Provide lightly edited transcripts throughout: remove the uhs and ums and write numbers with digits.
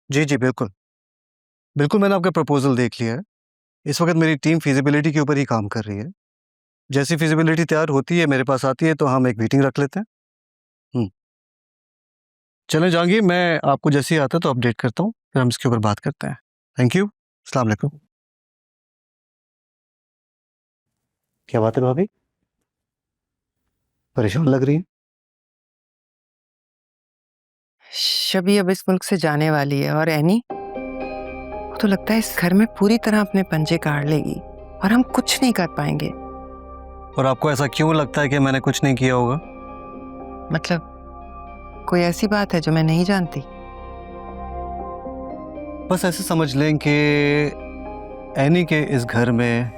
जी, जी, बिल्कुल। बिल्कुल, मैंने आपका प्रपोज़ल देख लिया है। इस वक़्त मेरी टीम फ़ीज़िबिलिटी के ऊपर ही काम कर रही है। जैसी फ़ीज़िबिलिटी तैयार होती है, मेरे पास आती है, तो हम एक मीटिंग रख लेते हैं। हुँ। चलें जहांगीर, मैं आपको जैसे ही आता है तो अपडेट करता हूँ, फिर हम इसके ऊपर बात करते हैं। Thank you. अस्सलाम वालेकुम। क्या बात है भाभी? परेशान लग रही हैं। शबी अब इस मुल्क से जाने वाली है और एनी वो तो लगता है इस घर में पूरी तरह अपने पंजे गाड़ लेगी और हम कुछ नहीं कर पाएंगे। और आपको ऐसा क्यों लगता है कि मैंने कुछ नहीं किया होगा? मतलब कोई ऐसी बात है जो मैं नहीं जानती? बस ऐसे समझ लें कि एनी के इस घर में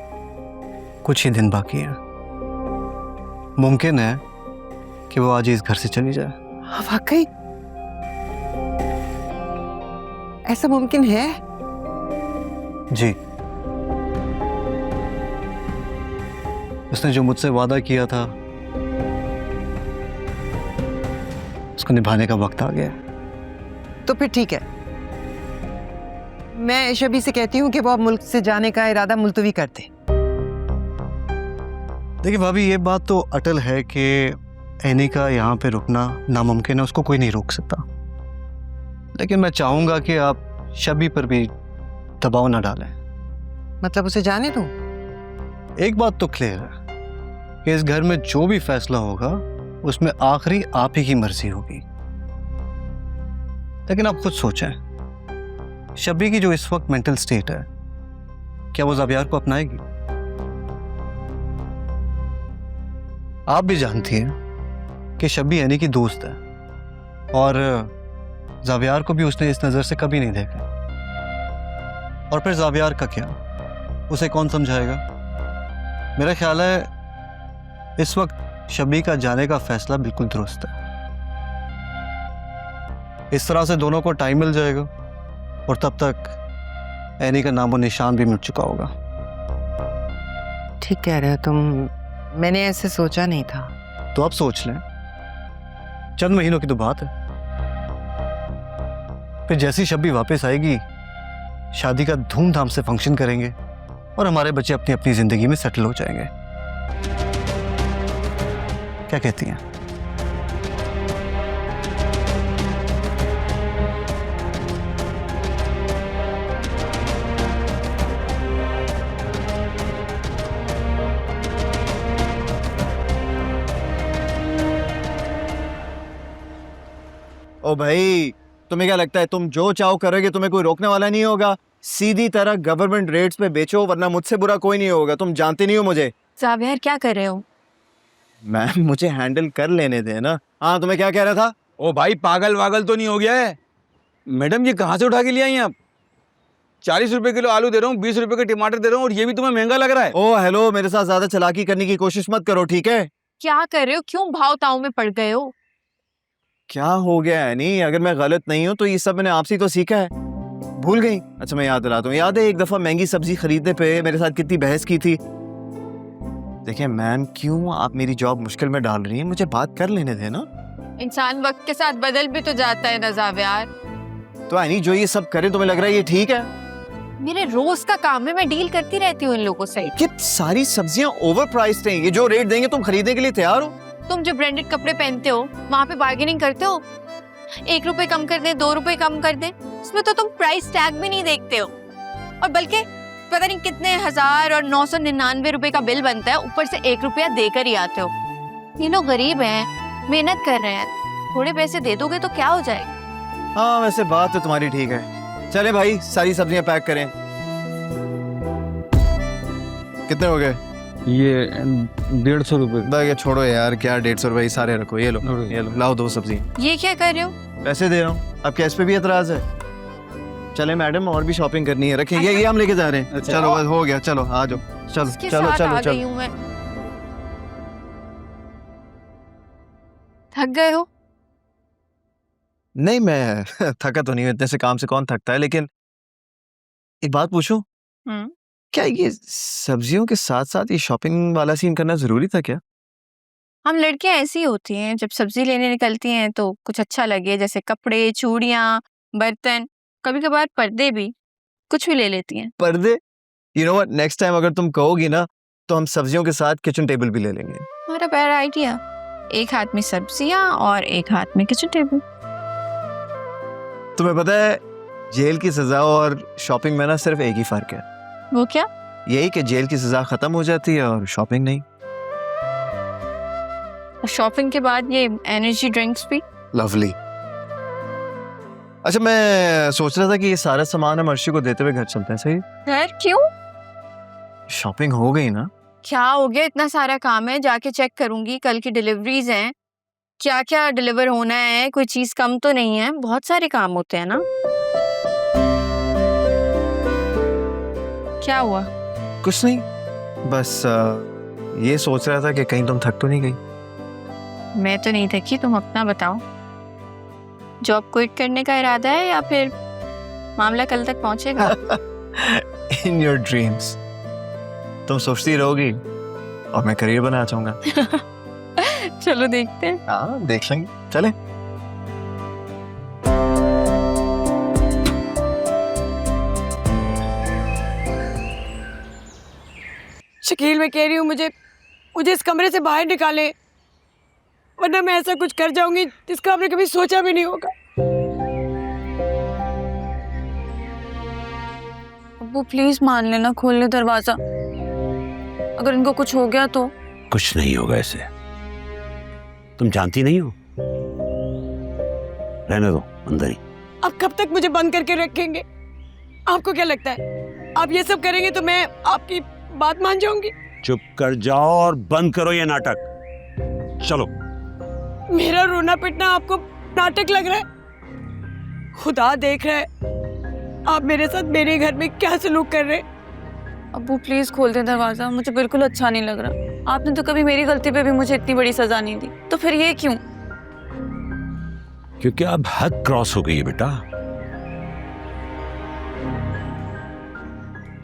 कुछ ही दिन बाकी हैं। मुमकिन है कि वो आज ही इस घर से चली जाए। हाँ, वाकई ऐसा मुमकिन है? जी। उसने जो मुझसे वादा किया था उसको निभाने का वक्त आ गया। तो फिर ठीक है, मैं शबी से कहती हूँ कि वो अब मुल्क से जाने का इरादा मुलतवी कर दे। देखिए भाभी, ये बात तो अटल है कि एनी का यहाँ पे रुकना नामुमकिन है, उसको कोई नहीं रोक सकता। लेकिन मैं चाहूंगा कि आप शबी पर भी दबाव ना डालें। मतलब उसे जाने दूँ? एक बात तो क्लियर है कि इस घर में जो भी फैसला होगा उसमें आखिरी आप ही की मर्जी होगी। लेकिन आप खुद सोचें, शबी की जो इस वक्त मेंटल स्टेट है, क्या वो ज़ावियार को अपनाएगी? आप भी जानती हैं कि शबी एनी की दोस्त है और ज़ावियार को भी उसने इस नज़र से कभी नहीं देखा। और फिर ज़ावियार का क्या, उसे कौन समझाएगा? मेरा ख्याल है इस वक्त शबी का जाने का फैसला बिल्कुल दुरुस्त है। इस तरह से दोनों को टाइम मिल जाएगा और तब तक एनी का नामो निशान भी मिट चुका होगा। ठीक कह रहे हो तुम, मैंने ऐसे सोचा नहीं था। तो आप सोच लें, चंद महीनों की तो बात है। फिर जैसी शबी वापस आएगी, शादी का धूमधाम से फंक्शन करेंगे और हमारे बच्चे अपनी अपनी जिंदगी में सेटल हो जाएंगे। क्या कहती हैं? ओ भाई, तुम्हें क्या लगता है तुम जो चाहो करोगे तुम्हें कोई रोकने वाला नहीं होगा? सीधी तरह गवर्नमेंट रेट्स पे बेचो, वरना मुझसे बुरा कोई नहीं होगा। तुम जानते नहीं हो मुझे। ज़ावियर क्या कर रहे हो? मैम मुझे हैंडल कर लेने दे ना। हाँ, तुम्हें क्या कह रहा था? ओ भाई, पागल वागल तो नहीं हो गया है? मैडम ये कहाँ से उठा के ले आई हैं आप? 40 रुपए किलो आलू दे रहा हूँ, 20 रुपए के टमाटर दे रहा हूँ और ये भी तुम्हें महंगा लग रहा है? ओ हेलो, मेरे साथ ज्यादा चालाकी करने की कोशिश मत करो, ठीक है? क्या कर रहे हो? क्यों भाव ताव में पड़ गए हो? क्या हो गया है? नहीं, अगर मैं गलत नहीं हूँ तो ये सब मैंने आपसे ही तो सीखा है। भूल गई? अच्छा मैं याद दिलाता हूँ। याद है एक दफा महंगी सब्जी खरीदने पे मेरे साथ कितनी बहस की थी? देखिए मैम, क्यों आप मेरी जॉब मुश्किल में डाल रही हैं? मुझे बात कर लेने दें ना। इंसान वक्त के साथ बदल भी तो जाता है ना ज़ावियर। तो यानी जो ये सब करे तुम्हें लग रहा है ये ठीक है? मेरे रोज का काम है, मैं डील करती रहती हूँ इन लोगों से। ये सारी सब्जियां ओवर प्राइस्ड हैं। ये जो रेट देंगे तुम खरीदने के लिए तैयार हो? तुम जो ब्रांडेड कपड़े पहनते हो वहाँ पे बार्गेनिंग करते हो? 1 रुपए कम कर दे, 2 रुपए कम कर दे, उसमें तो तुम प्राइस टैग भी नहीं देखते हो। और बल्कि पता नहीं कितने 1000 और 999 रुपए का बिल बनता है, ऊपर से 1 रुपया देकर ही आते हो। ये लोग गरीब हैं, मेहनत कर रहे हैं, थोड़े पैसे दे दोगे तो क्या हो जाएगा? हाँ वैसे बात तो तुम्हारी ठीक है। चले भाई, सारी सब्जियां पैक करें। कितने हो गए? ये 150 रुपए। ये छोड़ो यार, क्या 150 रुपए, सारे रखो। ये लो लाओ 2 सब्जी। ये क्या कर रहे हो? पैसे दे रहा हूँ। अब क्या इस पे भी एतराज है? चले मैडम, और भी शॉपिंग करनी है, रखें। ये हम लेके जा रहे हैं। अच्छा। चलो बस हो गया, चलो आ जाओ। चलो इसके चलो साथ चलो आ गई चलो। हूँ मैं। थक गए हो? नहीं मैं थका तो नहीं हूँ, इतने से काम से कौन थकता है। लेकिन एक बात पूछूं, क्या ये सब्जियों के साथ साथ ये शॉपिंग वाला सीन करना जरूरी था क्या? हम लड़कियां ऐसी होती हैं, जब सब्जी लेने निकलती हैं तो कुछ अच्छा लगे, जैसे कपड़े, चूड़ियां, बर्तन, कभी कभार पर्दे भी कुछ भी ले लेती हैं। पर्दे? You know what, next time अगर तुम कहोगी ना तो हम सब्जियों के साथ किचन टेबल भी ले लेंगे। हमारा बेटर आइडिया, एक हाथ में सब्जियां और एक हाथ में किचन टेबल। तुम्हें पता है जेल की सजा और शॉपिंग में ना सिर्फ एक ही फर्क है, वो क्या? यही कि जेल की सजा खत्म हो जाती है और शॉपिंग नहीं। शॉपिंग के बाद ये एनर्जी ड्रिंक्स भी। लवली। अच्छा, मैं सोच रहा था कि ये सारा सामान हम अर्शी को देते हुए घर चलते हैं। सही? घर क्यों? शॉपिंग हो गई ना? क्या हो गया? इतना सारा काम है, जाके चेक करूंगी। कल की डिलीवरीज हैं, क्या क्या डिलीवर होना है, कोई चीज कम तो नहीं है। बहुत सारे काम होते हैं ना। क्या हुआ? कुछ नहीं, बस ये सोच रहा था कि कहीं तुम थक तो नहीं गई। मैं तो नहीं थकी, तुम अपना बताओ। जॉब क्विट करने का इरादा है या फिर मामला कल तक पहुंचेगा? इन योर ड्रीम्स तुम सोचती रहोगी और मैं करियर बनाना चाहूंगा। चलो देखते हैं। हाँ, देख लेंगे, चले। शकील, मैं कह रही हूँ मुझे इस कमरे से बाहर निकाले, वरना मैं ऐसा कुछ कर जाऊंगी जिसका आपने कभी सोचा भी नहीं होगा। अब्बू प्लीज मान लेना, खोल ले दरवाजा। अगर इनको कुछ हो गया तो? कुछ नहीं होगा ऐसे, तुम जानती नहीं हो। रहने दो अंदर ही। अब कब तक मुझे बंद करके रखेंगे? आपको क्या लगता है आप ये सब करेंगे तो मैं आपकी बात मान जाऊंगी? चुप कर जाओ और बंद करो ये नाटक। चलो। मेरा रोना पिटना आपको नाटक लग रहा है? खुदा देख रहा है आप मेरे साथ मेरे घर में क्या सलूक कर रहे हैं। अब्बू प्लीज खोल दे दरवाजा, मुझे बिल्कुल अच्छा नहीं लग रहा। आपने तो कभी मेरी गलती पे भी मुझे इतनी बड़ी सजा नहीं दी, तो फिर ये क्यों? क्योंकि अब हद क्रॉस हो गई है बेटा।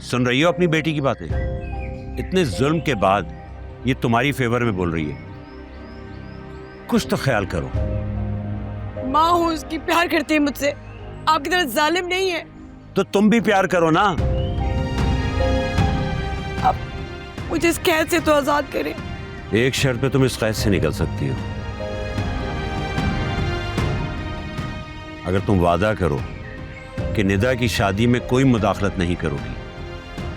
सुन रही हो अपनी बेटी की बातें? इतने जुल्म के बाद ये तुम्हारी फेवर में बोल रही है। कुछ तो ख्याल करो। माँ हूँ उसकी, प्यार करती है मुझसे, आपकी तरह जालिम नहीं है। तो तुम भी प्यार करो ना। अब मुझे इस कैद से तो आजाद करें। एक शर्त पे तुम इस कैद से निकल सकती हो। अगर तुम वादा करो कि निदा की शादी में कोई मुदाखलत नहीं करोगी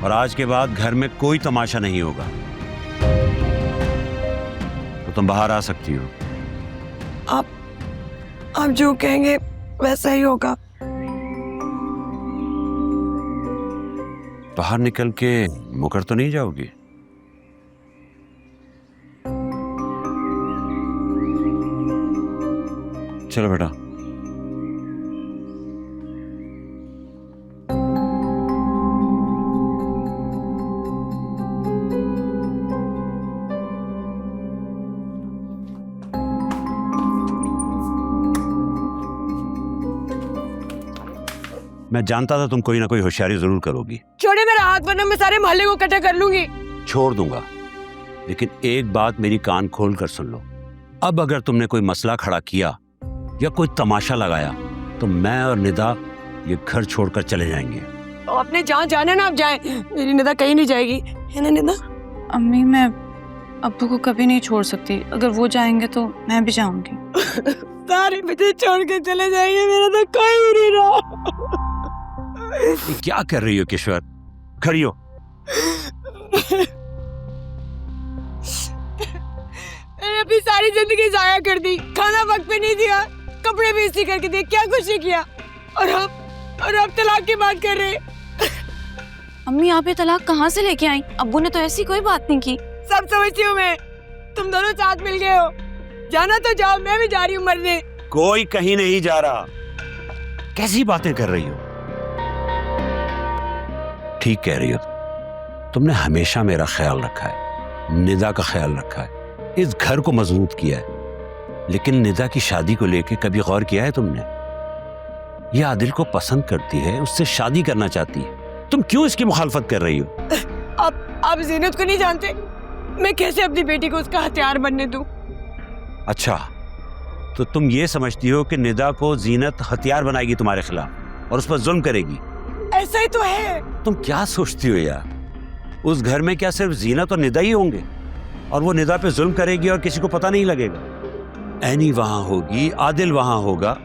और आज के बाद घर में कोई तमाशा नहीं होगा, तो तुम बाहर आ सकती हो। आप जो कहेंगे वैसा ही होगा। बाहर निकल के मुकर तो नहीं जाओगी? चलो बेटा। मैं जानता था तुम कोई ना कोई होशियारी जरूर करोगी। छोड़े मेरा हाथ, वरना मैं सारे मोहल्ले को इकट्ठा कर लूंगी। छोड़ दूंगा, लेकिन एक बात मेरी कान खोल कर सुन लो। अब अगर तुमने कोई मसला खड़ा किया या कोई तमाशा लगाया तो मैं और निदा ये घर छोड़कर चले जाएंगे। तो अपने जहाँ जाना ना आप जाएं, मेरी निदा कहीं नहीं जाएगी, है ना निदा? अम्मी, मैं अब्बू को कभी नहीं छोड़ सकती। अगर वो जाएंगे तो मैं भी जाऊंगी। सारे मुझे छोड़ के चले जाएंगे, मेरा तो कोई भी नहीं रहा। ये क्या कर रही हो किश्वर? खड़ी हो। मैंने अपनी सारी जिंदगी जाया कर दी, खाना वक्त पे नहीं दिया, कपड़े भी इसी करके दिए, क्या कुछ नहीं किया, और अब तलाक की बात कर रहे हैं। अम्मी, आप ये तलाक कहाँ से लेके आई? अब्बू ने तो ऐसी कोई बात नहीं की। सब समझती हूँ मैं, तुम दोनों साथ मिल गए हो। जाना तो जाओ, मैं भी जा रही हूँ मरने। कोई कहीं नहीं जा रहा। कैसी बातें कर रही हो? ठीक कह रही हो। तुमने हमेशा मेरा ख्याल रखा है, निदा का ख्याल रखा है, इस घर को मजबूत किया है, लेकिन निदा की शादी को लेके कभी गौर किया है तुमने? ये आदिल को पसंद करती है, उससे शादी करना चाहती है, तुम क्यों इसकी मुखालफत कर रही हो? आप जीनत को नहीं जानते, मैं कैसे अपनी बेटी को उसका हथियार बनने दूं? अच्छा, तो तुम ये समझती हो कि निदा को जीनत हथियार बनाएगी तुम्हारे खिलाफ? और उस पर जुल्म करेगी। ऐसा ही तो है। तुम क्या सोचती हो यार? उस घर में क्या सिर्फ जीनत और निदा ही होंगे? और वो निदा पे जुल्म करेगी और किसी को पता नहीं लगेगा। एनी वहां होगी, आदिल वहां होगा,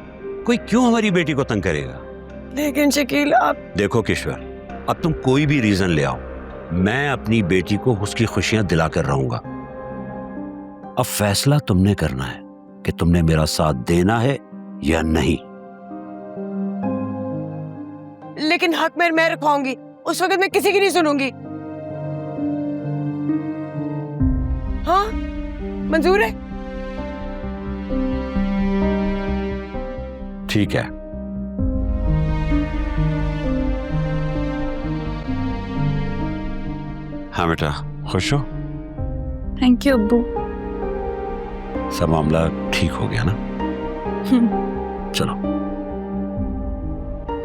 कोई क्यों हमारी बेटी को तंग करेगा? लेकिन शकील आप। देखो किश्वर, अब तुम कोई भी रीजन ले आओ, मैं अपनी बेटी को उसकी खुशियां दिलाकर रहूंगा। अब फैसला तुमने करना है कि तुमने मेरा साथ देना है या नहीं। लेकिन हक में मैं रखवाऊंगी, उस वक्त मैं किसी की नहीं सुनूंगी। हाँ, मंजूर है? ठीक है। हाँ बेटा, खुश हो? थैंक यू अब्बू। सब मामला ठीक हो गया ना? चलो।